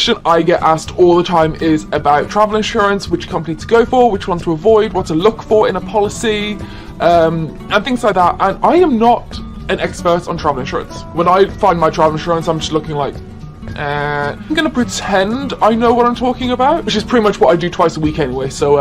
question I get asked all the time is about travel insurance, which company to go for, which one to avoid, what to look for in a policy, and things like that. And I am not an expert on travel insurance. When I find my travel insurance, I'm just looking like, I'm gonna pretend I know what I'm talking about, which is pretty much what I do twice a week anyway. So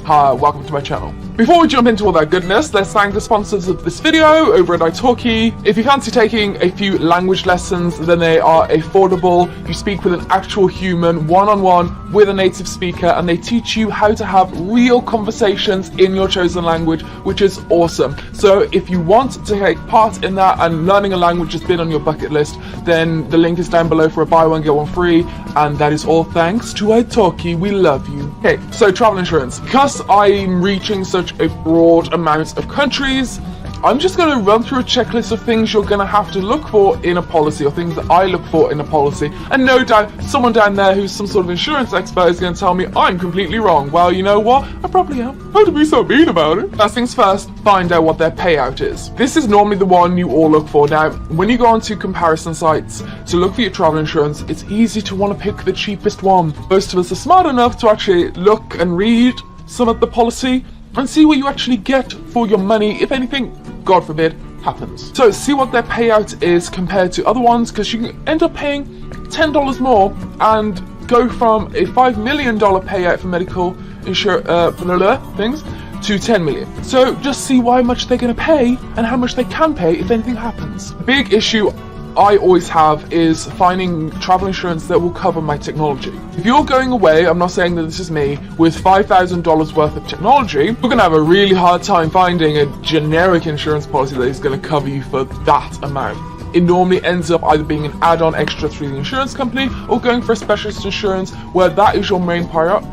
welcome to my channel. Before we jump into all that goodness, let's thank the sponsors of this video over at italki. If you fancy taking a few language lessons, then they are affordable. You speak with an actual human, one-on-one with a native speaker, and they teach you how to have real conversations in your chosen language, which is awesome. So if you want to take part in that and learning a language has been on your bucket list, then the link is down below for a buy one get one free, and that is all thanks to italki. We love you. Okay, so travel insurance. Because I'm reaching such a broad amount of countries, I'm just going to run through a checklist of things you're going to have to look for in a policy, or things that I look for in a policy. And no doubt someone down there who's some sort of insurance expert is going to tell me I'm completely wrong. Well, you know what? I probably am. How to be so mean about it? First things first, find out what their payout is. This is normally the one you all look for. Now, when you go onto comparison sites to look for your travel insurance, it's easy to want to pick the cheapest one. Most of us are smart enough to actually look and read some of the policy and see what you actually get for your money if anything, God forbid, happens. So see what their payout is compared to other ones, because you can end up paying $10 more and go from a $5 million payout for medical things to 10 million. So just see how much they're going to pay and how much they can pay if anything happens. Big issue I always have is finding travel insurance that will cover my technology. If you're going away, I'm not saying that this is me, with $5,000 worth of technology, you're going to have a really hard time finding a generic insurance policy that is going to cover you for that amount. It normally ends up either being an add-on extra through the insurance company or going for a specialist insurance where that is your main priority,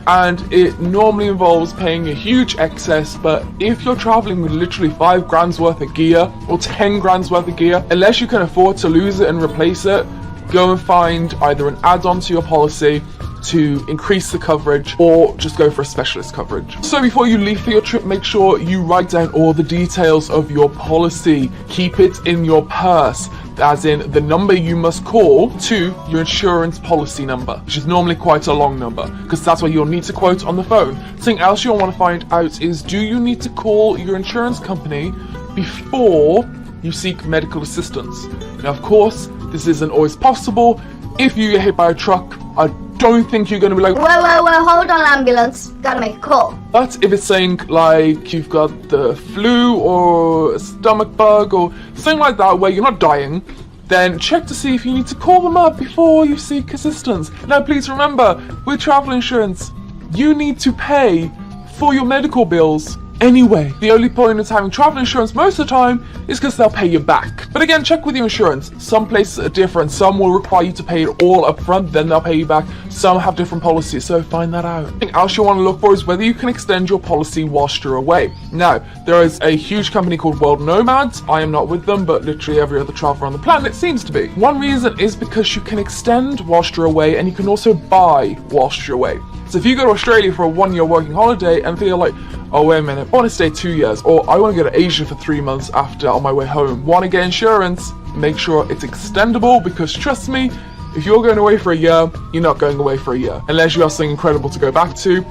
and it normally involves paying a huge excess. But if you're traveling with literally 5 grand's worth of gear or 10 grand's worth of gear, unless you can afford to lose it and replace it, go and find either an add-on to your policy to increase the coverage, or just go for a specialist coverage. So before you leave for your trip, make sure you write down all the details of your policy. Keep it in your purse, as in the number you must call to your insurance policy number, which is normally quite a long number, because that's what you'll need to quote on the phone. Something else you'll want to find out is, do you need to call your insurance company before you seek medical assistance? Now, of course, this isn't always possible. If you get hit by a truck, I don't think you're going to be like, well, hold on, ambulance, gotta make a call. But if it's saying like you've got the flu or a stomach bug or something like that where you're not dying, then check to see if you need to call them up before you seek assistance. Now, please remember, with travel insurance, you need to pay for your medical bills anyway. The only point of having travel insurance most of the time is because they'll pay you back. But again, check with your insurance. Some places are different. Some will require you to pay it all up front, then they'll pay you back. Some have different policies, so find that out. Something else you want to look for is whether you can extend your policy whilst you're away. Now, there is a huge company called World Nomads. I am not with them, but literally every other traveler on the planet seems to be. One reason is because you can extend whilst you're away, and you can also buy whilst you're away. So if you go to Australia for a 1-year working holiday and feel like, oh wait a minute, I want to stay 2 years, or I want to go to Asia for 3 months after on my way home, want to get insurance, make sure it's extendable, because trust me, if you're going away for a year, you're not going away for a year. Unless you have something incredible to go back to,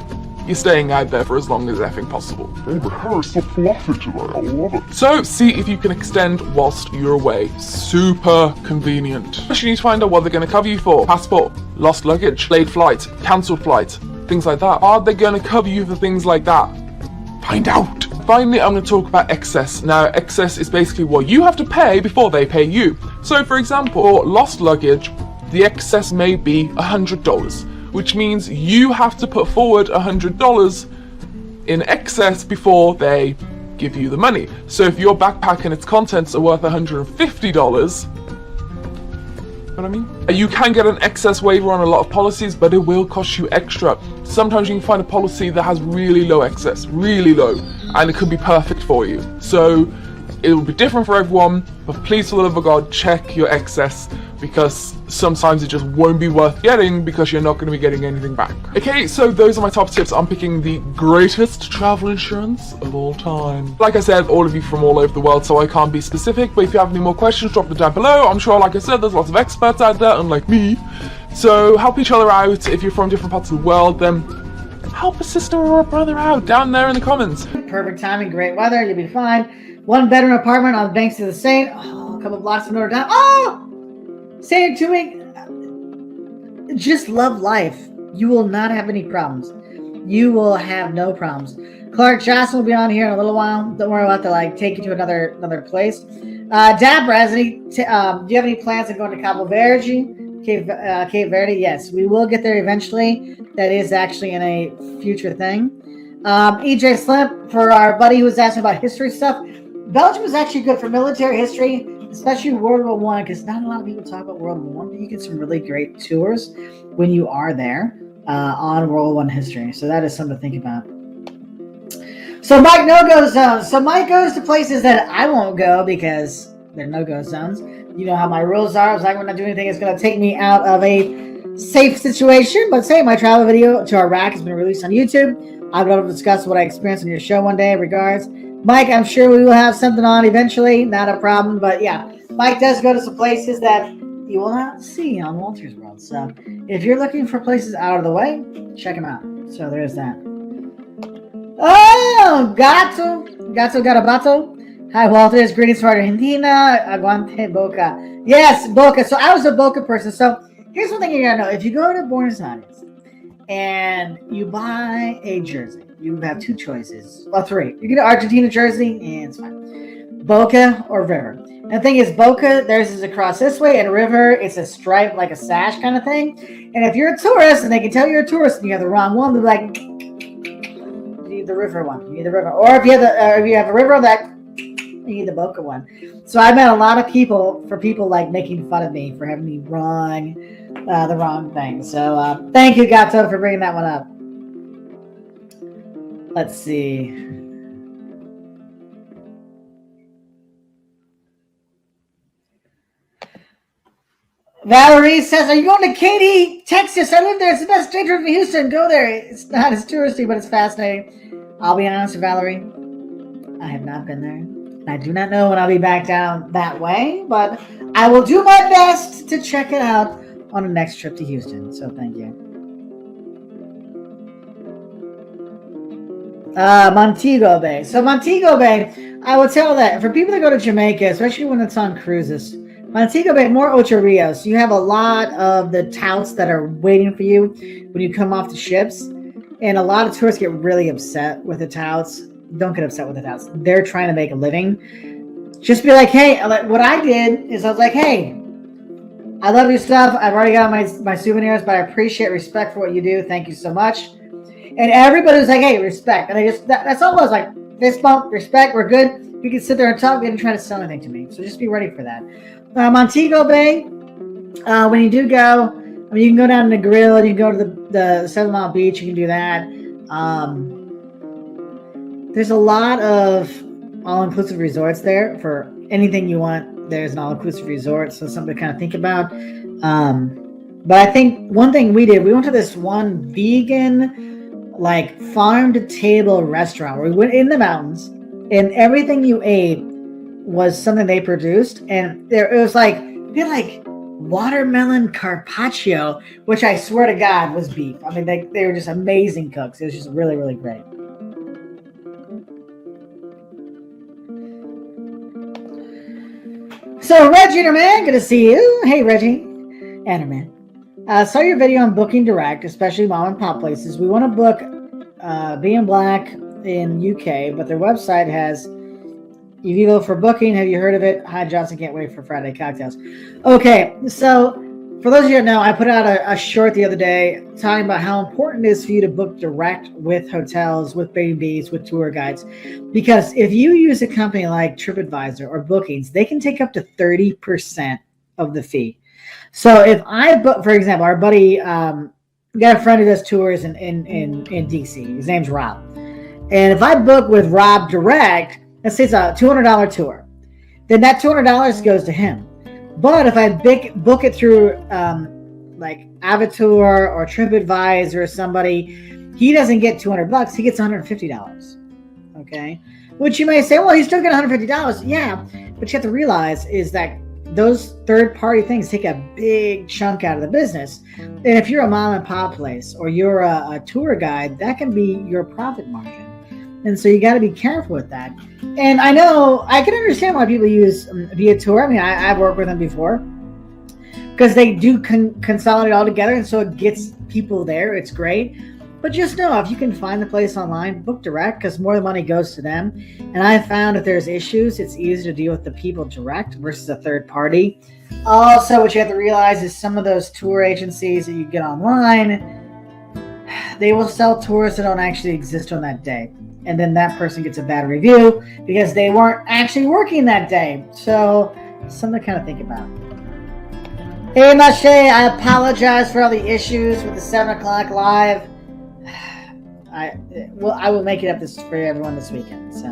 you're staying out there for as long as effing possible. Oh, the hair is so fluffy today, I love it. So see if you can extend whilst you're away. Super convenient. First, you need to find out what they're going to cover you for. Passport, lost luggage, delayed flight, cancelled flight, things like that. Are they going to cover you for things like that? Find out. Finally, I'm going to talk about excess. Now, excess is basically what you have to pay before they pay you. So for example, for lost luggage, the excess may be $100, which means you have to put forward $100 in excess before they give you the money. So if your backpack and its contents are worth $150, what I mean? You can get an excess waiver on a lot of policies, but it will cost you extra. Sometimes you can find a policy that has really low excess, really low, and it could be perfect for you. So it will be different for everyone, but please, for the love of God, check your excess, because sometimes it just won't be worth getting because you're not going to be getting anything back. Okay, so those are my top tips on picking the greatest travel insurance of all time. Like I said, all of you from all over the world, so I can't be specific, but if you have any more questions, drop them down below. I'm sure, like I said, there's lots of experts out there, unlike me. So help each other out. If you're from different parts of the world, then help a sister or a brother out down there in the comments. Perfect timing, great weather, you'll be fine. 1-bedroom apartment on the banks of the Seine. Oh, a couple blocks from Notre Dame. Oh! Say it to me. Just love life. You will not have any problems. You will have no problems. Clark Johnson will be on here in a little while. Don't worry about to take you to another place. Dabra, do you have any plans on going to Cabo Verde? Cape Verde? Yes, we will get there eventually. That is actually in a future thing. EJ Slim, for our buddy who was asking about history stuff, Belgium is actually good for military history, especially World War I, because not a lot of people talk about World War I, but you get some really great tours when you are there on World War I history. So that is something to think about. So Mike no-go zones. So Mike goes to places that I won't go because they're no-go zones. You know how my rules are. I was like, I'm not doing anything that's going to take me out of a safe situation. But say my travel video to Iraq has been released on YouTube. I would love to discuss what I experienced on your show one day. Regards, Mike. I'm sure we will have something on eventually. Not a problem. But yeah, Mike does go to some places that you will not see on Walter's World. So if you're looking for places out of the way, check them out. So there's that. Oh, Gato Garabato. Hi, Walter. Greetings from Argentina. Aguante Boca. Yes, Boca. So I was a Boca person. So here's one thing you gotta know. If you go to Buenos Aires and you buy a jersey, you have two choices. Well, three. You get an Argentina jersey and it's fine. Boca or River. And the thing is, Boca, theirs is across this way, and River, it's a stripe, like a sash kind of thing. And if you're a tourist and they can tell you're a tourist and you have the wrong one, they'll be like, you need the River one. You need the River. Or if you have a River that, you need the Boca one. So I met a lot of people like making fun of me for having the wrong thing. So thank you, Gato, for bringing that one up. Let's see. Valerie says, are you going to Katy, Texas? I live there. It's the best day trip from Houston. Go there. It's not as touristy, but it's fascinating. I'll be honest with Valerie. I have not been there. I do not know when I'll be back down that way, but I will do my best to check it out on the next trip to Houston. So thank you. Montego Bay. So Montego Bay, I will tell that for people that go to Jamaica, especially when it's on cruises, Montego Bay, more Ocho Rios. You have a lot of the touts that are waiting for you when you come off the ships. And a lot of tourists get really upset with the touts. Don't get upset with the touts. They're trying to make a living. Just be like, hey, what I did is I was like, hey, I love your stuff. I've already got my souvenirs, but I appreciate respect for what you do. Thank you so much. And everybody was like, hey, respect. And that's all it was, like, fist bump, respect, we're good. We can sit there and talk. They didn't try to sell anything to me. So just be ready for that. Montego Bay, when you do go, I mean, you can go down to the grill and you can go to the 7 Mile Beach. You can do that. There's a lot of all-inclusive resorts there for anything you want. There's an all-inclusive resort, so something to kind of think about. But I think one thing we did, we went to this one vegan, like farm-to-table restaurant where we went in the mountains, and everything you ate was something they produced, and it was like, we had like watermelon carpaccio, which I swear to God was beef. I mean, they were just amazing cooks. It was just really, really great. So Reggie Interman, good to see you. Hey Reggie, Interman. Saw your video on booking direct, especially mom and pop places. We want to book Being Black in UK, but their website has Evivo for booking. Have you heard of it? Hi Johnson, can't wait for Friday cocktails. Okay, so for those of you that know, I put out a short the other day talking about how important it is for you to book direct with hotels, with B&Bs, with tour guides. Because if you use a company like TripAdvisor or Bookings, they can take up to 30% of the fee. So if I book, for example, our buddy, we got a friend who does tours in DC. His name's Rob. And if I book with Rob direct, let's say it's a $200 tour. then that $200 goes to him. But if I book it through like Avatar or TripAdvisor or somebody, he doesn't get $200. He gets $150. Okay, which you may say, well, he's still getting $150. Yeah, but you have to realize is that those third-party things take a big chunk out of the business. And if you're a mom and pop place or you're a tour guide, that can be your profit margin. And so you got to be careful with that. And I know I can understand why people use Viator. I mean, I've worked with them before because they do consolidate all together, and so it gets people there. It's great. But just know if you can find the place online, book direct because more of the money goes to them. And I found if there's issues, it's easier to deal with the people direct versus a third party. Also, what you have to realize is some of those tour agencies that you get online, they will sell tours that don't actually exist on that day. And then that person gets a bad review because they weren't actually working that day. So something to kind of think about. Hey, Mache, I apologize for all the issues with the 7 o'clock live. I will make it up for everyone this weekend. So,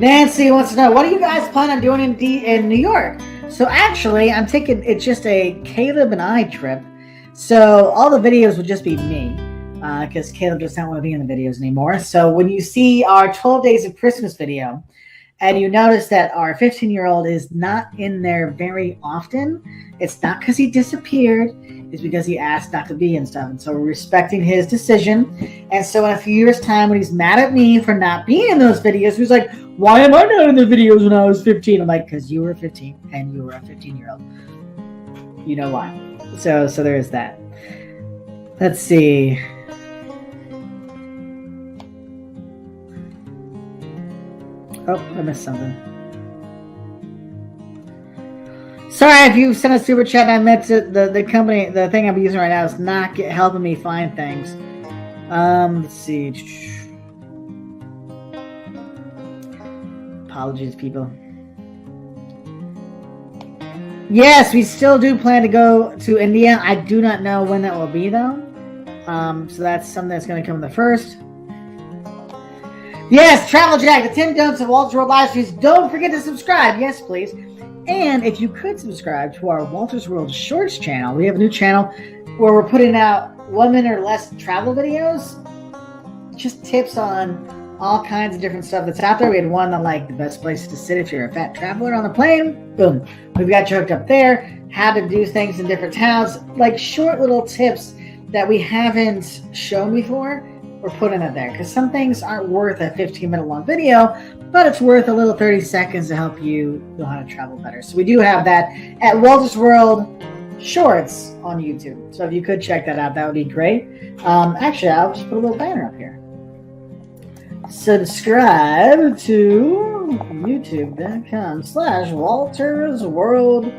Nancy wants to know, what do you guys plan on doing in New York? So actually, I'm taking it's just a Caleb and I trip. So all the videos will just be me because Caleb does not want to be in the videos anymore. So when you see our 12 Days of Christmas video, and you notice that our 15-year-old is not in there very often, it's not because he disappeared. It's because he asked not to be and stuff. And so we're respecting his decision. And so in a few years' time, when he's mad at me for not being in those videos, he's like, why am I not in the videos when I was 15? I'm like, because you were 15 and you were a 15-year-old. You know why. So there is that. Let's see. Oh, I missed something. Sorry if you sent a super chat and I meant to, the company, the thing I'm using right now is not helping me find things. Let's see. Apologies, people. Yes, we still do plan to go to India. I do not know when that will be, though. So that's something that's going to come in the first. Yes, Travel Jack, the 10 Don'ts of Walter's World live streams. Don't forget to subscribe. Yes, please. And if you could subscribe to our Walter's World Shorts channel, we have a new channel where we're putting out 1 minute or less travel videos. Just tips on all kinds of different stuff that's out there. We had one on like the best places to sit if you're a fat traveler on a plane. Boom. We've got you hooked up there. How to do things in different towns. Like short little tips that we haven't shown before. We're putting it there because some things aren't worth a 15-minute long video, but it's worth a little 30 seconds to help you know how to travel better. So we do have that at Walter's World Shorts on YouTube. So if you could check that out, that would be great. Actually, I'll just put a little banner up here. Subscribe to youtube.com/Walter's World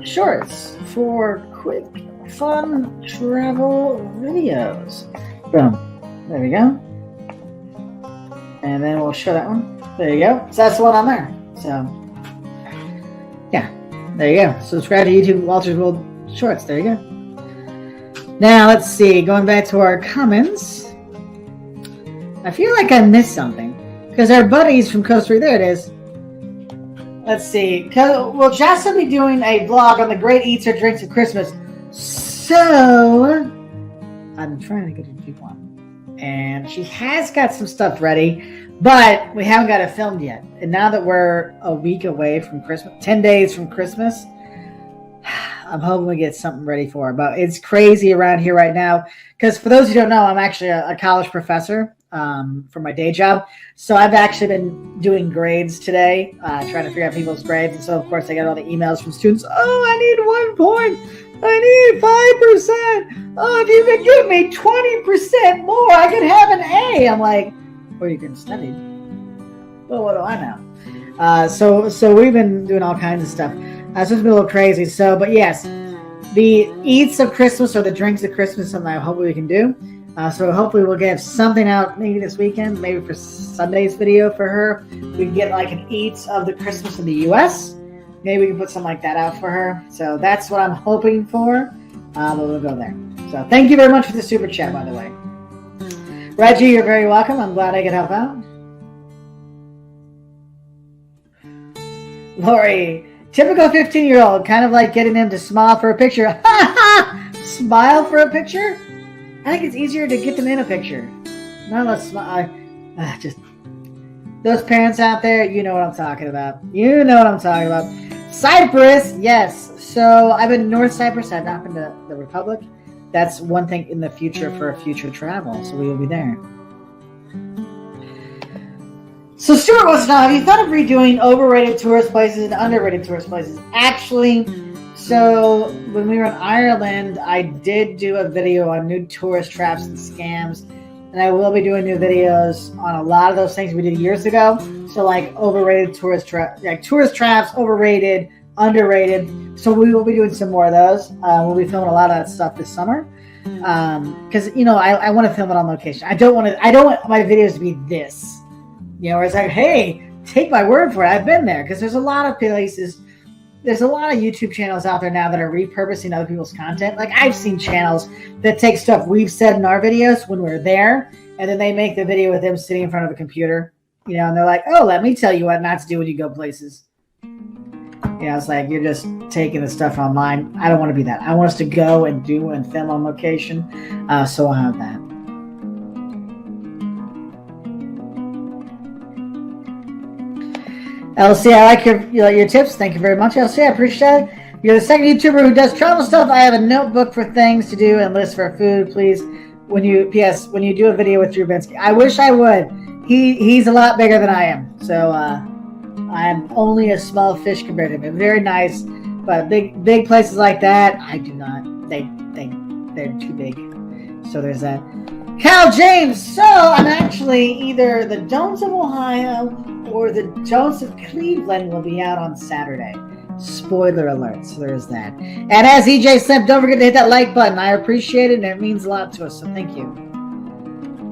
Shorts for quick, fun travel videos. Boom. There we go. And then we'll show that one. There you go. So that's the one on there. So, yeah. There you go. Subscribe to YouTube Walter's World Shorts. There you go. Now, let's see. Going back to our comments. I feel like I missed something. Because our buddies from Costa Rica, there it is. Let's see. Will Justin be doing a vlog on the great eats or drinks of Christmas? So, I'm trying to get to keep on. And she has got some stuff ready, but we haven't got it filmed yet. And now that we're a week away from Christmas, 10 days from Christmas, I'm hoping we get something ready for her. But it's crazy around here right now. Because for those who don't know, I'm actually a college professor for my day job. So I've actually been doing grades today, trying to figure out people's grades. And so, of course, I got all the emails from students. Oh, I need 1 point. I need 5%. Oh, if you could give me 20% more, I could have an A. I'm like, well, you can study. Well, what do I know? So we've been doing all kinds of stuff. So it's been a little crazy. So, but yes, the eats of Christmas or the drinks of Christmas, something I hope we can do. So hopefully we'll get something out maybe this weekend, maybe for Sunday's video for her. We can get like an eats of the Christmas in the U.S. Maybe we can put something like that out for her. So that's what I'm hoping for. But we'll go there. So thank you very much for the super chat, by the way. Reggie, you're very welcome. I'm glad I could help out. Lori, typical 15-year-old, kind of like getting them to smile for a picture. Smile for a picture? I think it's easier to get them in a picture. Not let's smile. Just those parents out there, you know what I'm talking about. You know what I'm talking about. Cyprus, yes. So I've been to North Cyprus. I've not been to the Republic. That's one thing in the future for future travel. So we will be there. So Stuart wants to know, have you thought of redoing overrated tourist places and underrated tourist places? Actually, so when we were in Ireland, I did do a video on new tourist traps and scams. And I will be doing new videos on a lot of those things we did years ago. So like overrated tourist traps, like tourist traps, overrated, underrated. So we will be doing some more of those. We'll be filming a lot of that stuff this summer. Because I want to film it on location. I don't want my videos to be this. Where it's like, hey, take my word for it. I've been there. Because there's a lot of places, there's a lot of YouTube channels out there now that are repurposing other people's content. Like I've seen channels that take stuff we've said in our videos when we're there, and then they make the video with them sitting in front of a computer, and they're like, oh, let me tell you what not to do when you go places. It's like you're just taking the stuff online. I don't want to be that. I want us to go and do and film on location. So I'll have that. LC, I like your tips. Thank you very much, LC. I appreciate it. You're the second YouTuber who does travel stuff. I have a notebook for things to do and list for food. Please, when you do a video with Drew Binsky, I wish I would. He's a lot bigger than I am, so I am only a small fish compared to him. Very nice, but big places like that, I do not. They're too big. So there's that. Cal James. So I'm actually either the Don'ts of Ohio or the Don'ts of Cleveland will be out on Saturday. Spoiler alert. So there's that. And as EJ said, don't forget to hit that like button. I appreciate it, and it means a lot to us. So thank you.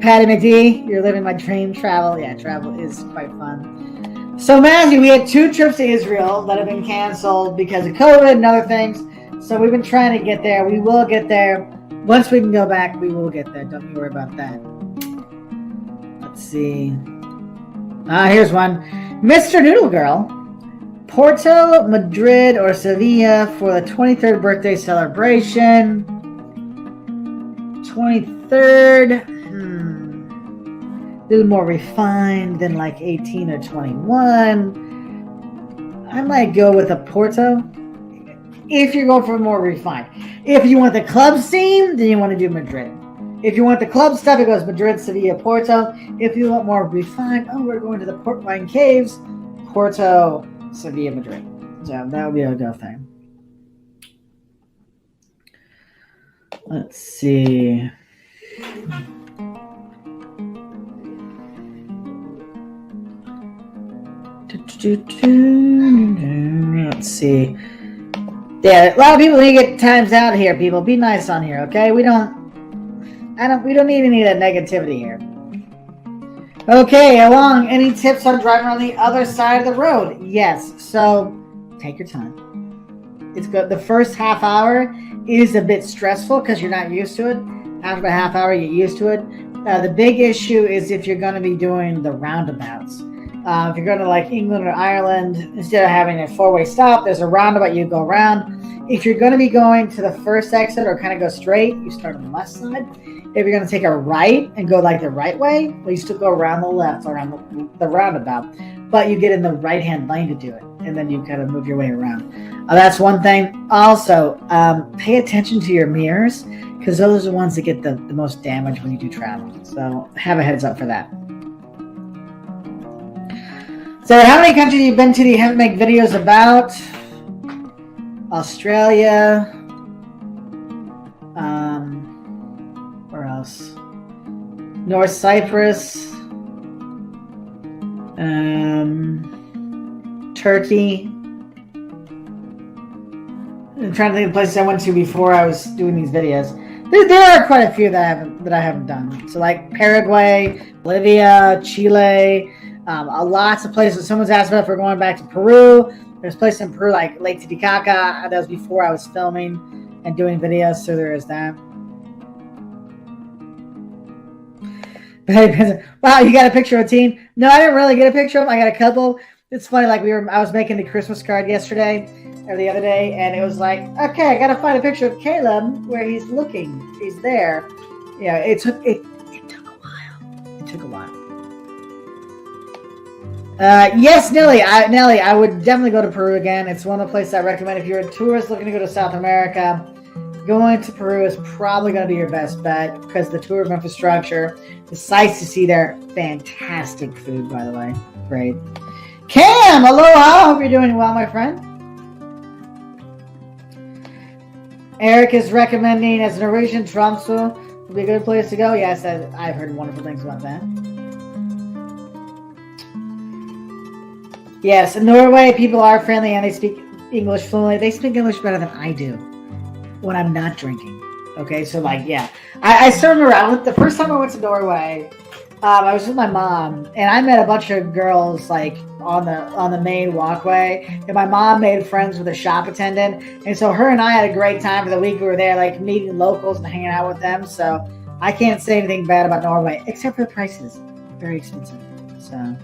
Patty McD, you're living my dream. Travel. Yeah, travel is quite fun. So Matthew, we had 2 trips to Israel that have been canceled because of COVID and other things. So we've been trying to get there. We will get there. Once we can go back, we will get there. Don't you worry about that. Let's see. Here's one. Mr. Noodle Girl. Porto, Madrid, or Sevilla for the 23rd birthday celebration. 23rd. A little more refined than like 18 or 21. I might go with a Porto. If you're going for more refined. If you want the club scene, then you want to do Madrid. If you want the club stuff, it goes Madrid, Sevilla, Porto. If you want more refined, we're going to the Port Wine Caves, Porto, Sevilla, Madrid. So that would be a go thing. Let's see. Let's see. Yeah, a lot of people need to get times out here, people. Be nice on here, okay? We don't need any of that negativity here. Okay, along, any tips on driving on the other side of the road? Yes, so take your time. It's good. The first half hour is a bit stressful because you're not used to it. After a half hour, you get used to it. The big issue is if you're going to be doing the roundabouts. If you're going to like England or Ireland, instead of having a 4-way stop, there's a roundabout you go around. If you're going to be going to the first exit or kind of go straight, you start on the left side. If you're going to take a right and go like the right way, well, you still go around the left, around the roundabout. But you get in the right-hand lane to do it, and then you kind of move your way around. That's one thing. Also, pay attention to your mirrors, because those are the ones that get the most damage when you do travel. So have a heads up for that. So how many countries have you been to that you haven't made videos about? Australia. Where else? North Cyprus. Turkey. I'm trying to think of places I went to before I was doing these videos. There are quite a few that I haven't done. So like Paraguay, Bolivia, Chile. Lots of places. Someone's asked about if we're going back to Peru. There's places in Peru like Lake Titicaca. That was before I was filming and doing videos, so there is that. Wow, you got a picture of a teen? No, I didn't really get a picture of them. I got a couple. It's funny, like I was making the Christmas card yesterday or the other day, and it was like, okay, I gotta find a picture of Caleb where he's looking. He's there. Yeah, it took a while. It took a while. Yes, Nelly, I would definitely go to Peru again. It's one of the places I recommend if you're a tourist looking to go to South America. Going to Peru is probably going to be your best bet because the tour of infrastructure, the sights to see there, fantastic food, by the way. Great. Cam, aloha. Hope you're doing well, my friend. Eric is recommending as Norwegian Tromsø would be a good place to go. Yes, I've heard wonderful things about that. Yes, in Norway, people are friendly and they speak English fluently. They speak English better than I do when I'm not drinking. Okay, so like, yeah. I still remember the first time I went to Norway, I was with my mom, and I met a bunch of girls like on the main walkway, and my mom made friends with a shop attendant, and so her and I had a great time for the week we were there, like meeting locals and hanging out with them. So I can't say anything bad about Norway, except for the prices. Very expensive. So...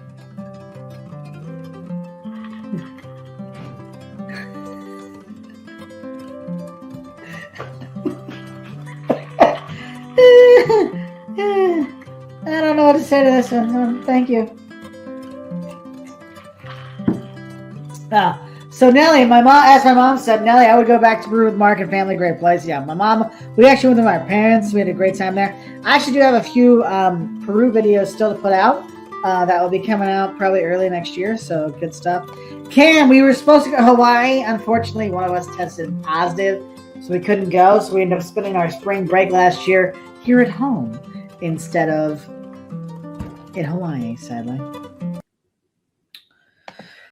I don't know what to say to this one. Thank you. So Nelly, as my mom said, Nelly, I would go back to Peru with Mark and family. Great place. Yeah, my mom, we actually went with my parents. We had a great time there. I actually do have a few Peru videos still to put out that will be coming out probably early next year. So good stuff. Cam, we were supposed to go to Hawaii. Unfortunately, one of us tested positive, so we couldn't go. So we ended up spending our spring break last year here at home instead of in Hawaii, sadly.